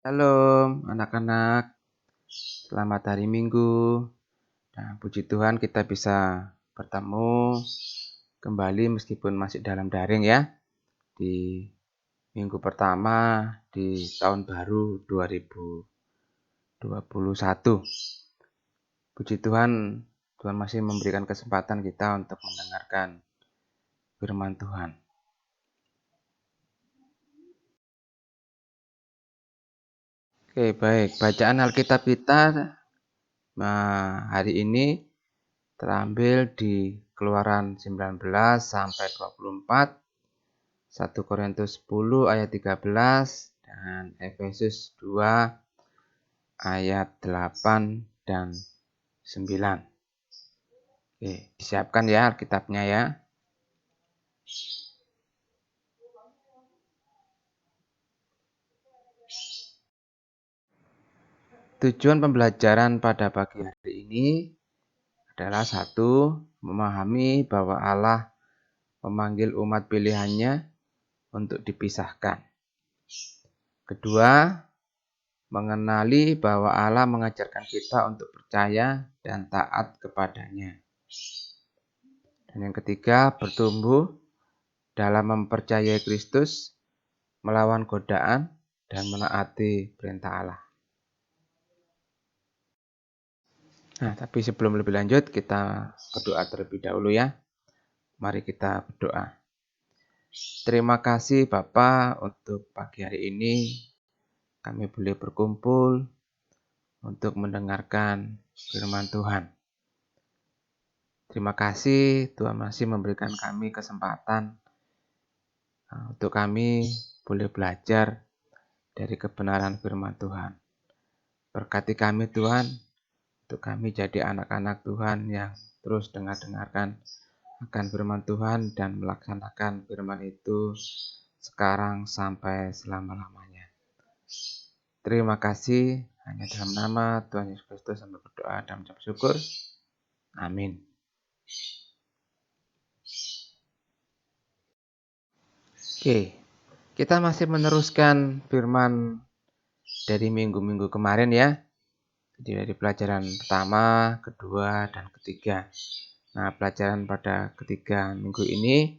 Halo anak-anak, selamat hari Minggu. Nah, puji Tuhan kita bisa bertemu kembali meskipun masih dalam daring ya, di minggu pertama di tahun baru 2021. Puji Tuhan, Tuhan masih memberikan kesempatan kita untuk mendengarkan firman Tuhan. Oke, baik. Bacaan Alkitab kita hari ini terambil di Keluaran 19 sampai 24, 1 Korintus 10 ayat 13 dan Efesus 2 ayat 8 dan 9. Oke, disiapkan ya Alkitabnya ya. Tujuan pembelajaran pada pagi hari ini adalah satu, memahami bahwa Allah memanggil umat pilihannya untuk dipisahkan. Kedua, mengenali bahwa Allah mengajarkan kita untuk percaya dan taat kepadanya. Dan yang ketiga, bertumbuh dalam mempercayai Kristus, melawan godaan, dan menaati perintah Allah. Nah, tapi sebelum lebih lanjut, kita berdoa terlebih dahulu ya. Mari kita berdoa. Terima kasih Bapa untuk pagi hari ini. Kami boleh berkumpul untuk mendengarkan firman Tuhan. Terima kasih Tuhan masih memberikan kami kesempatan untuk kami boleh belajar dari kebenaran firman Tuhan. Berkati kami Tuhan, untuk kami jadi anak-anak Tuhan yang terus dengarkan akan firman Tuhan dan melaksanakan firman itu sekarang sampai selama-lamanya. Terima kasih, hanya dalam nama Tuhan Yesus Kristus kami berdoa dan mengucap syukur. Amin. Oke, kita masih meneruskan firman dari minggu-minggu kemarin ya. Jadi dari pelajaran pertama, kedua, dan ketiga. Nah, pelajaran pada ketiga minggu ini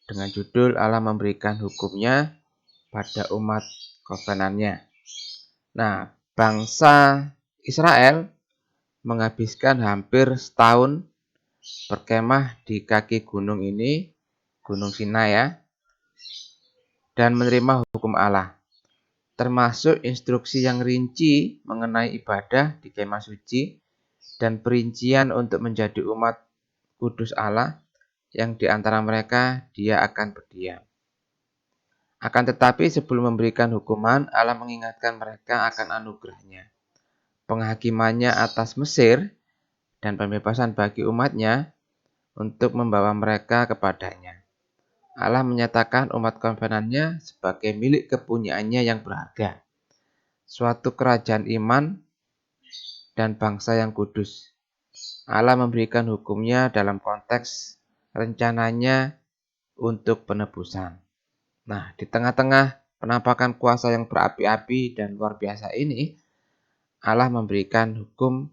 dengan judul Allah memberikan hukumnya pada umat kovenannya. Nah, bangsa Israel menghabiskan hampir setahun berkemah di kaki gunung ini, Gunung Sinai ya, dan menerima hukum Allah, termasuk instruksi yang rinci mengenai ibadah di kemah suci dan perincian untuk menjadi umat kudus Allah yang di antara mereka dia akan berdiam. Akan tetapi sebelum memberikan hukuman, Allah mengingatkan mereka akan anugerahnya, penghakimannya atas Mesir, dan pembebasan bagi umatnya untuk membawa mereka kepadanya. Allah menyatakan umat kovenannya sebagai milik kepunyaannya yang berharga, suatu kerajaan iman dan bangsa yang kudus. Allah memberikan hukumnya dalam konteks rencananya untuk penebusan. Nah, di tengah-tengah penampakan kuasa yang berapi-api dan luar biasa ini, Allah memberikan hukum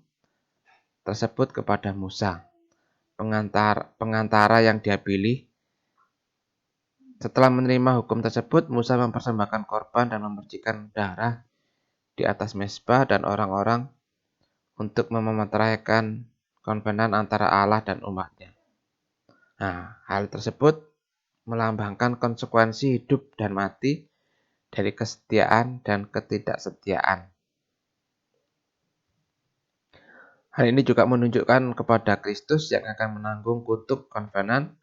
tersebut kepada Musa, pengantara yang dia pilih. Setelah menerima hukum tersebut, Musa mempersembahkan korban dan memercikan darah di atas mezbah dan orang-orang untuk memeteraikan kovenan antara Allah dan umatnya. Nah, hal tersebut melambangkan konsekuensi hidup dan mati dari kesetiaan dan ketidaksetiaan. Hal ini juga menunjukkan kepada Kristus yang akan menanggung kutuk kovenan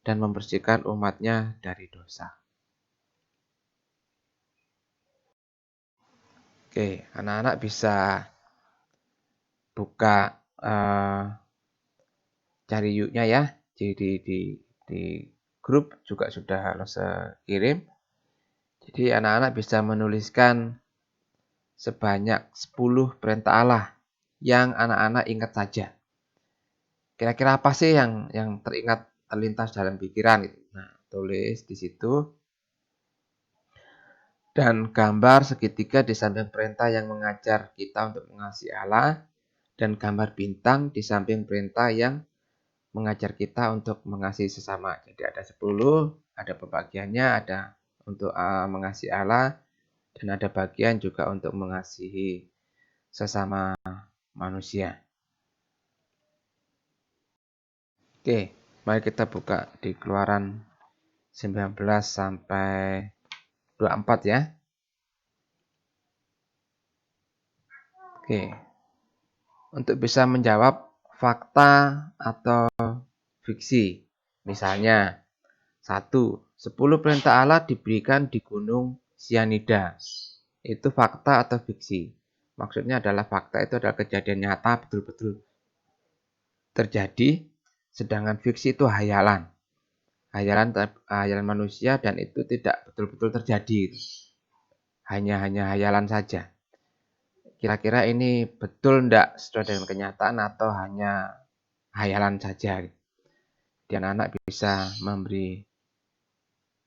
dan membersihkan umatnya dari dosa. Oke, anak-anak bisa buka cari yuk-nya ya. Jadi di grup juga sudah Lose kirim. Jadi anak-anak bisa menuliskan sebanyak 10 perintah Allah yang anak-anak ingat saja. Kira-kira apa sih yang terlintas dalam pikiran gitu. Nah, tulis di situ. Dan gambar segitiga di samping perintah yang mengajar kita untuk mengasihi Allah, dan gambar bintang di samping perintah yang mengajar kita untuk mengasihi sesama. Jadi ada 10, ada pembagiannya, ada untuk mengasihi Allah, dan ada bagian juga untuk mengasihi sesama manusia. Oke, mari kita buka di Keluaran 19 sampai 24 ya. Oke. Untuk bisa menjawab fakta atau fiksi. Misalnya, 1. 10 perintah Allah diberikan di Gunung Sianida. Itu fakta atau fiksi. Maksudnya adalah fakta itu adalah kejadian nyata betul-betul terjadi, sedangkan fiksi itu hayalan. Hayalan manusia dan itu tidak betul-betul terjadi. Hanya hayalan saja. Kira-kira ini betul enggak sesuai dengan kenyataan atau hanya hayalan saja. Dan anak bisa memberi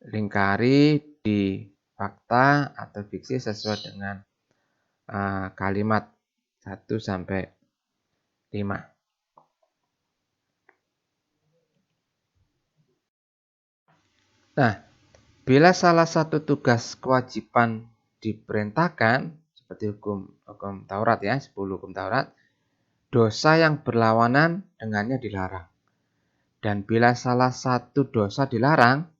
lingkari di fakta atau fiksi sesuai dengan kalimat 1 sampai 5. Nah, bila salah satu tugas kewajiban diperintahkan, seperti hukum Taurat ya, 10 hukum Taurat, dosa yang berlawanan dengannya dilarang. Dan bila salah satu dosa dilarang,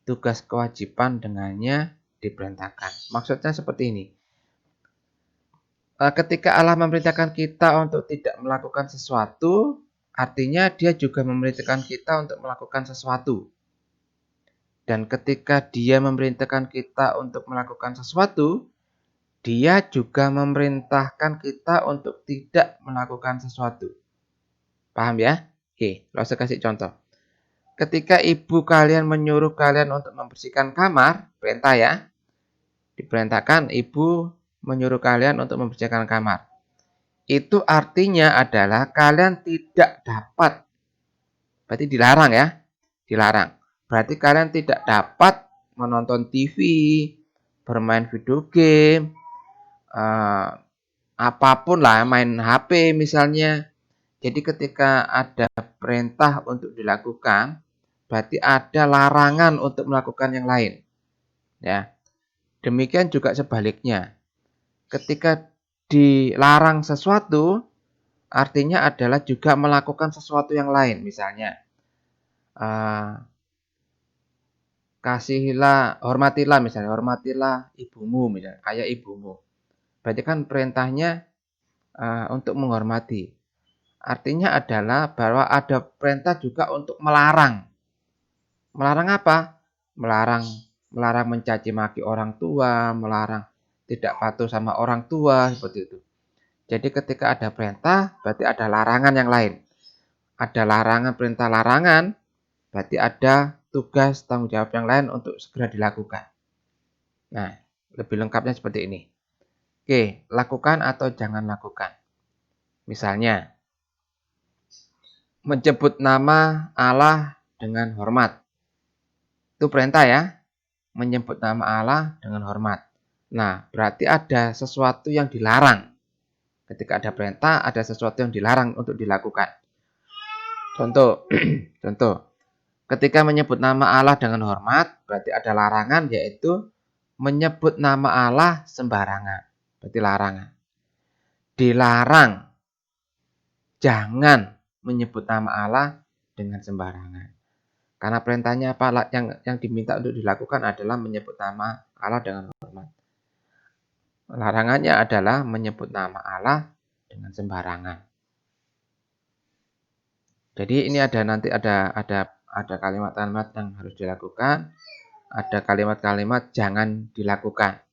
tugas kewajiban dengannya diperintahkan. Maksudnya seperti ini. Ketika Allah memerintahkan kita untuk tidak melakukan sesuatu, artinya dia juga memerintahkan kita untuk melakukan sesuatu. Dan ketika dia memerintahkan kita untuk melakukan sesuatu, dia juga memerintahkan kita untuk tidak melakukan sesuatu. Paham ya? Oke, langsung kasih contoh. Ketika ibu kalian menyuruh kalian untuk membersihkan kamar, perintah ya, diperintahkan ibu menyuruh kalian untuk membersihkan kamar. Itu artinya adalah kalian tidak dapat, berarti dilarang ya, dilarang. Berarti kalian tidak dapat menonton TV, bermain video game, apapun lah, main HP misalnya. Jadi ketika ada perintah untuk dilakukan, berarti ada larangan untuk melakukan yang lain. Ya. Demikian juga sebaliknya. Ketika dilarang sesuatu, artinya adalah juga melakukan sesuatu yang lain. Misalnya, hormatilah misalnya, hormatilah ibumu misalnya, ayah ibumu. Berarti kan perintahnya untuk menghormati. Artinya adalah bahwa ada perintah juga untuk melarang. Melarang apa? Melarang mencaci maki orang tua, melarang tidak patuh sama orang tua, seperti itu. Jadi ketika ada perintah, berarti ada larangan yang lain. Ada larangan, perintah larangan, berarti ada tugas tanggung jawab yang lain untuk segera dilakukan. Nah, lebih lengkapnya seperti ini. Oke, lakukan atau jangan lakukan. Misalnya, menyebut nama Allah dengan hormat. Itu perintah ya, menyebut nama Allah dengan hormat. Nah, berarti ada sesuatu yang dilarang. Ketika ada perintah, ada sesuatu yang dilarang untuk dilakukan. Contoh, ketika menyebut nama Allah dengan hormat, berarti ada larangan, yaitu menyebut nama Allah sembarangan. Berarti larangan. Dilarang, jangan menyebut nama Allah dengan sembarangan. Karena perintahnya apa? Yang diminta untuk dilakukan adalah menyebut nama Allah dengan hormat. Larangannya adalah menyebut nama Allah dengan sembarangan. Jadi ini ada kalimat-kalimat yang harus dilakukan, ada kalimat-kalimat jangan dilakukan.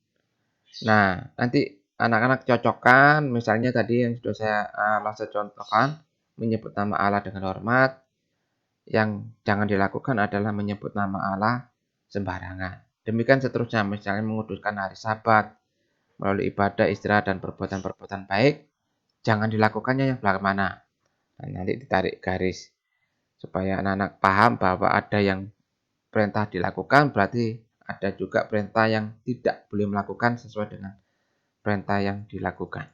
Nah, nanti anak-anak cocokkan, misalnya tadi yang sudah saya langsung contohkan, menyebut nama Allah dengan hormat. Yang jangan dilakukan adalah menyebut nama Allah sembarangan. Demikian seterusnya, misalnya menguduskan hari Sabat, melalui ibadah, istirahat, dan perbuatan-perbuatan baik, jangan dilakukannya yang bagaimana. Nah, nanti ditarik garis supaya anak-anak paham bahwa ada yang perintah dilakukan berarti ada juga perintah yang tidak boleh melakukan sesuai dengan perintah yang dilakukan.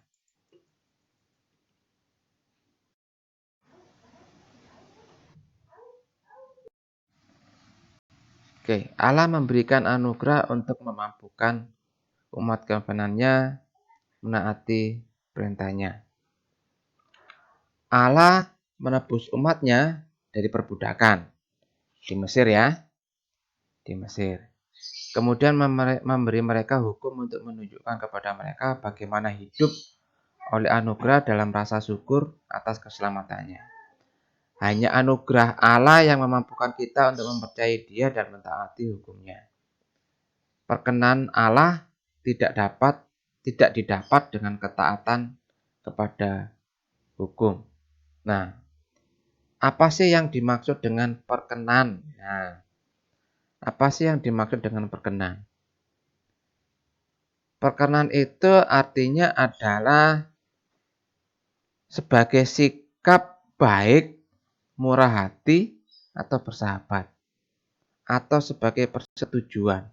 Oke, Allah memberikan anugerah untuk memampukan umat kebenarnya menaati perintahnya. Allah menebus umatnya dari perbudakan di Mesir ya, di Mesir. Kemudian memberi mereka hukum untuk menunjukkan kepada mereka bagaimana hidup oleh anugerah dalam rasa syukur atas keselamatannya. Hanya anugerah Allah yang memampukan kita untuk mempercayai Dia dan mentaati hukumnya. Perkenan Allah tidak didapat dengan ketaatan kepada hukum. Nah, apa sih yang dimaksud dengan perkenan? Nah, apa sih yang dimaksud dengan perkenan? Perkenan itu artinya adalah sebagai sikap baik, murah hati, atau bersahabat, atau sebagai persetujuan.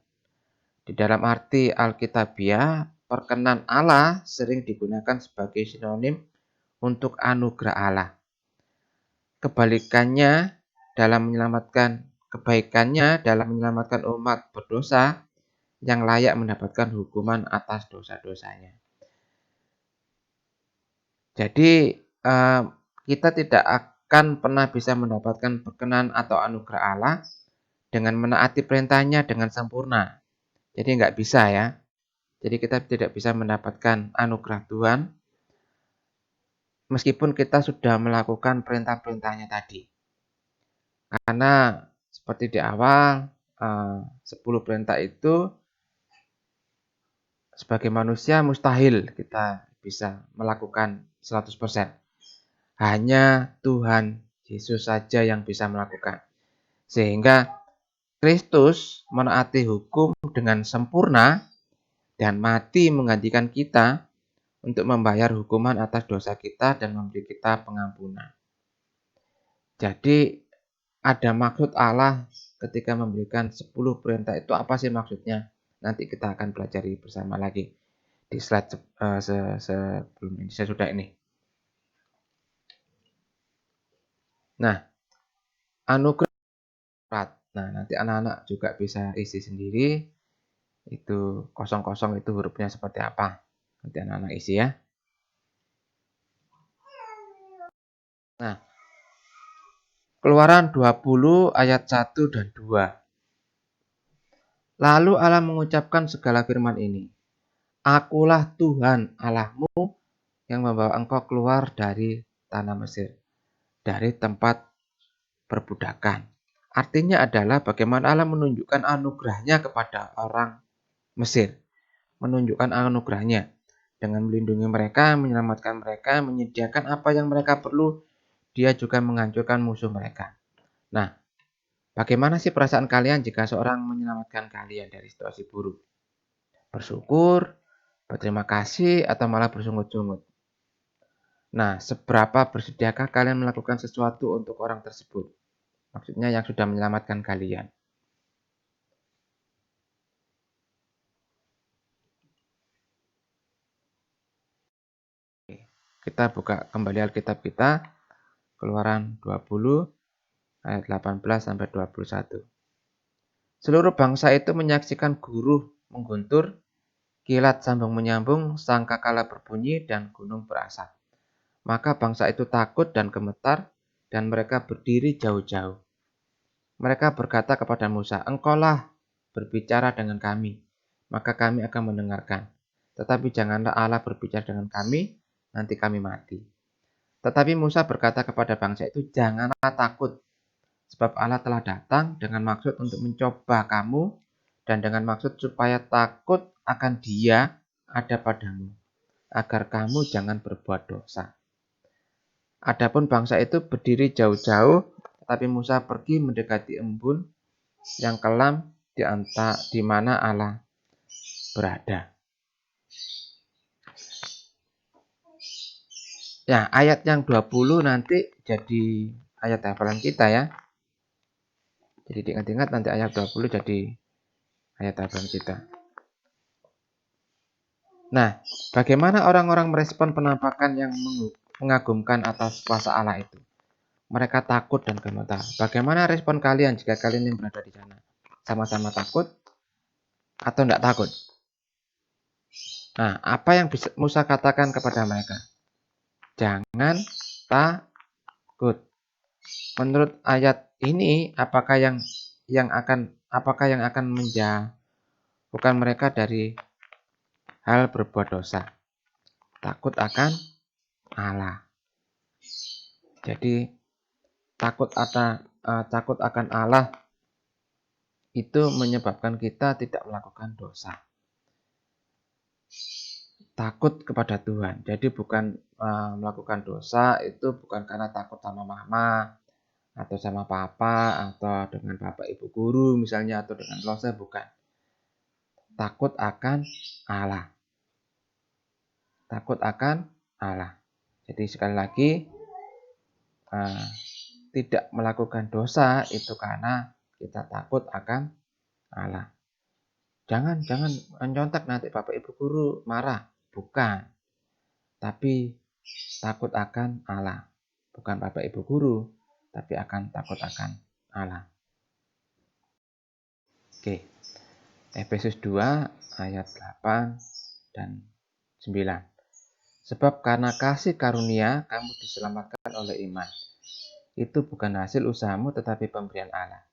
Di dalam arti Alkitabiah, perkenan Allah sering digunakan sebagai sinonim untuk anugerah Allah. Kebaikannya dalam menyelamatkan umat berdosa yang layak mendapatkan hukuman atas dosa-dosanya. Jadi kita tidak akan pernah bisa mendapatkan perkenan atau anugerah Allah dengan menaati perintahnya dengan sempurna. Jadi nggak bisa ya. Jadi kita tidak bisa mendapatkan anugerah Tuhan meskipun kita sudah melakukan perintah-perintahnya tadi. Karena seperti di awal 10 perintah itu sebagai manusia mustahil kita bisa melakukan 100%. Hanya Tuhan Yesus saja yang bisa melakukan. Sehingga Kristus menaati hukum dengan sempurna dan mati menggantikan kita untuk membayar hukuman atas dosa kita dan memberi kita pengampunan. Jadi ada maksud Allah ketika memberikan 10 perintah itu apa sih maksudnya? Nanti kita akan pelajari bersama lagi di slide sebelum ini, sesudah ini. Nah, anugerah. Nah, nanti anak-anak juga bisa isi sendiri itu kosong-kosong itu hurufnya seperti apa. Nanti anak-anak isi ya. Nah, Keluaran 20 ayat 1 dan 2. Lalu Allah mengucapkan segala firman ini. Akulah Tuhan Allahmu yang membawa engkau keluar dari tanah Mesir, dari tempat perbudakan. Artinya adalah bagaimana Allah menunjukkan anugerahnya kepada orang Mesir. Menunjukkan anugerahnya dengan melindungi mereka, menyelamatkan mereka, menyediakan apa yang mereka perlu. Dia juga menghancurkan musuh mereka. Nah, bagaimana sih perasaan kalian jika seorang menyelamatkan kalian dari situasi buruk? Bersyukur, berterima kasih, atau malah bersungut-sungut? Nah, seberapa bersediakah kalian melakukan sesuatu untuk orang tersebut? Maksudnya yang sudah menyelamatkan kalian. Kita buka kembali Alkitab kita, Keluaran 20 ayat 18 sampai 21. Seluruh bangsa itu menyaksikan guruh mengguntur, kilat sambung menyambung, sangkakala berbunyi, dan gunung berasap. Maka bangsa itu takut dan gemetar, dan mereka berdiri jauh-jauh. Mereka berkata kepada Musa, "Engkaulah berbicara dengan kami, maka kami akan mendengarkan. Tetapi janganlah Allah berbicara dengan kami, nanti kami mati." Tetapi Musa berkata kepada bangsa itu, "Janganlah takut, sebab Allah telah datang dengan maksud untuk mencoba kamu dan dengan maksud supaya takut akan Dia ada padamu, agar kamu jangan berbuat dosa." Adapun bangsa itu berdiri jauh-jauh, tetapi Musa pergi mendekati embun yang kelam di mana Allah berada. Ya, ayat yang 20 nanti jadi ayat hafalan kita ya. Jadi diingat-ingat nanti ayat 20 jadi ayat hafalan kita. Nah, bagaimana orang-orang merespon penampakan yang mengagumkan atas kuasa Allah itu? Mereka takut dan gemetar. Bagaimana respon kalian jika kalian yang berada di sana? Sama-sama takut atau tidak takut? Nah, apa yang bisa Musa katakan kepada mereka? Jangan takut. Menurut ayat ini, apakah yang akan menjauhkan mereka dari hal berbuat dosa? Takut akan Allah. Jadi takut akan Allah itu menyebabkan kita tidak melakukan dosa. Takut kepada Tuhan. Jadi bukan melakukan dosa itu bukan karena takut sama mama atau sama papa atau dengan bapak ibu guru misalnya atau dengan dosa, bukan. Takut akan Allah. Takut akan Allah. Jadi sekali lagi tidak melakukan dosa itu karena kita takut akan Allah. Jangan mencontek nanti bapak ibu guru marah. Bukan. Tapi takut akan Allah. Bukan bapak ibu guru, tapi takut akan Allah. Oke. Efesus 2 ayat 8 dan 9. Sebab karena kasih karunia kamu diselamatkan oleh iman. Itu bukan hasil usahamu tetapi pemberian Allah.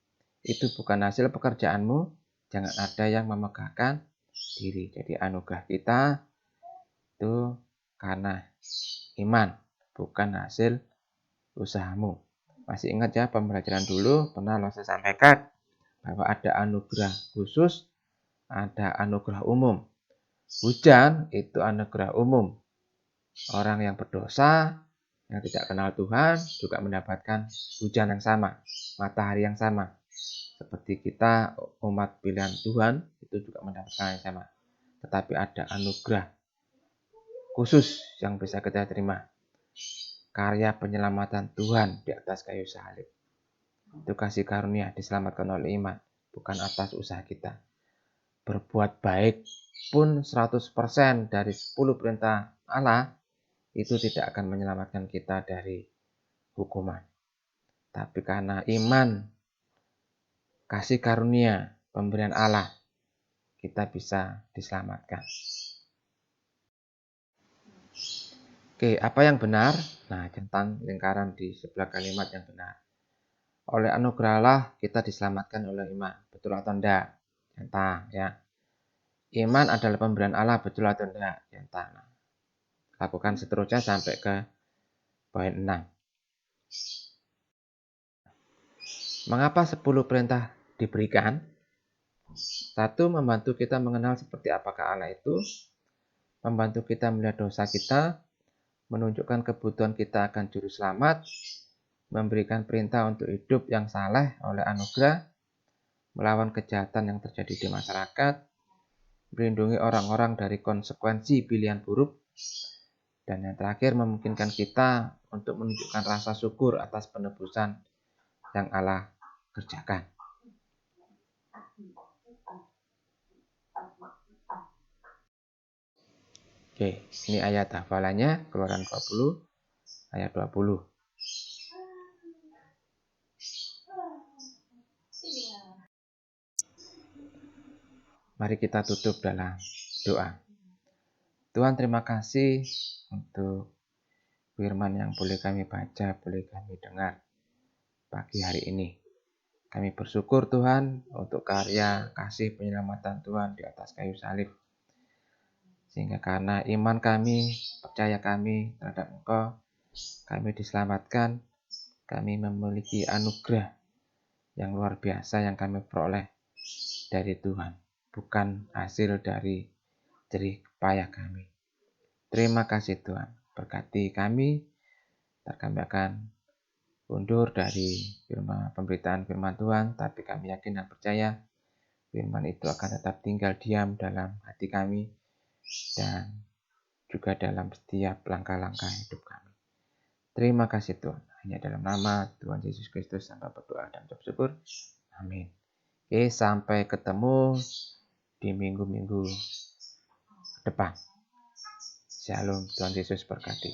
Itu bukan hasil pekerjaanmu, jangan ada yang memegahkan diri. Jadi anugerah kita itu karena iman, bukan hasil usahamu. Masih ingat ya pembelajaran dulu pernah saya sampaikan bahwa ada anugerah khusus, ada anugerah umum. Hujan itu anugerah umum. Orang yang berdosa, yang tidak kenal Tuhan juga mendapatkan hujan yang sama, matahari yang sama. Seperti kita umat pilihan Tuhan itu juga mendapatkan yang sama. Tetapi ada anugerah khusus yang bisa kita terima. Karya penyelamatan Tuhan di atas kayu salib. Itu kasih karunia diselamatkan oleh iman, bukan atas usaha kita. Berbuat baik pun 100% dari 10 perintah Allah itu tidak akan menyelamatkan kita dari hukuman. Tapi karena iman, kasih karunia, pemberian Allah, kita bisa diselamatkan. Oke, apa yang benar? Nah, centang lingkaran di sebelah kalimat yang benar. Oleh anugerah Allah kita diselamatkan oleh iman. Betul atau enggak? Centang ya. Iman adalah pemberian Allah, betul atau enggak? Centang. Lakukan seterusnya sampai ke poin 6. Mengapa 10 perintah diberikan? 1. Membantu kita mengenal seperti apakah Allah itu. Membantu kita melihat dosa kita. Menunjukkan kebutuhan kita akan juru selamat. Memberikan perintah untuk hidup yang saleh oleh anugerah. Melawan kejahatan yang terjadi di masyarakat. Melindungi orang-orang dari konsekuensi pilihan buruk. Dan yang terakhir memungkinkan kita untuk menunjukkan rasa syukur atas penebusan yang Allah kerjakan. Oke, ini ayat hafalannya Keluaran 20 ayat 20. Mari kita tutup dalam doa. Tuhan, terima kasih untuk firman yang boleh kami baca, boleh kami dengar pagi hari ini. Kami bersyukur Tuhan untuk karya kasih penyelamatan Tuhan di atas kayu salib. Sehingga karena iman kami, percaya kami terhadap Engkau, kami diselamatkan, kami memiliki anugerah yang luar biasa yang kami peroleh dari Tuhan. Bukan hasil dari jerih payah kami. Terima kasih Tuhan. Berkati kami, kami akan undur dari pemberitaan firman Tuhan, tapi kami yakin dan percaya firman itu akan tetap tinggal diam dalam hati kami dan juga dalam setiap langkah-langkah hidup kami. Terima kasih Tuhan. Hanya dalam nama Tuhan Yesus Kristus hamba berdoa dan ucap syukur. Amin. Oke, sampai ketemu di minggu-minggu depan. Shalom, Tuhan Yesus berkati.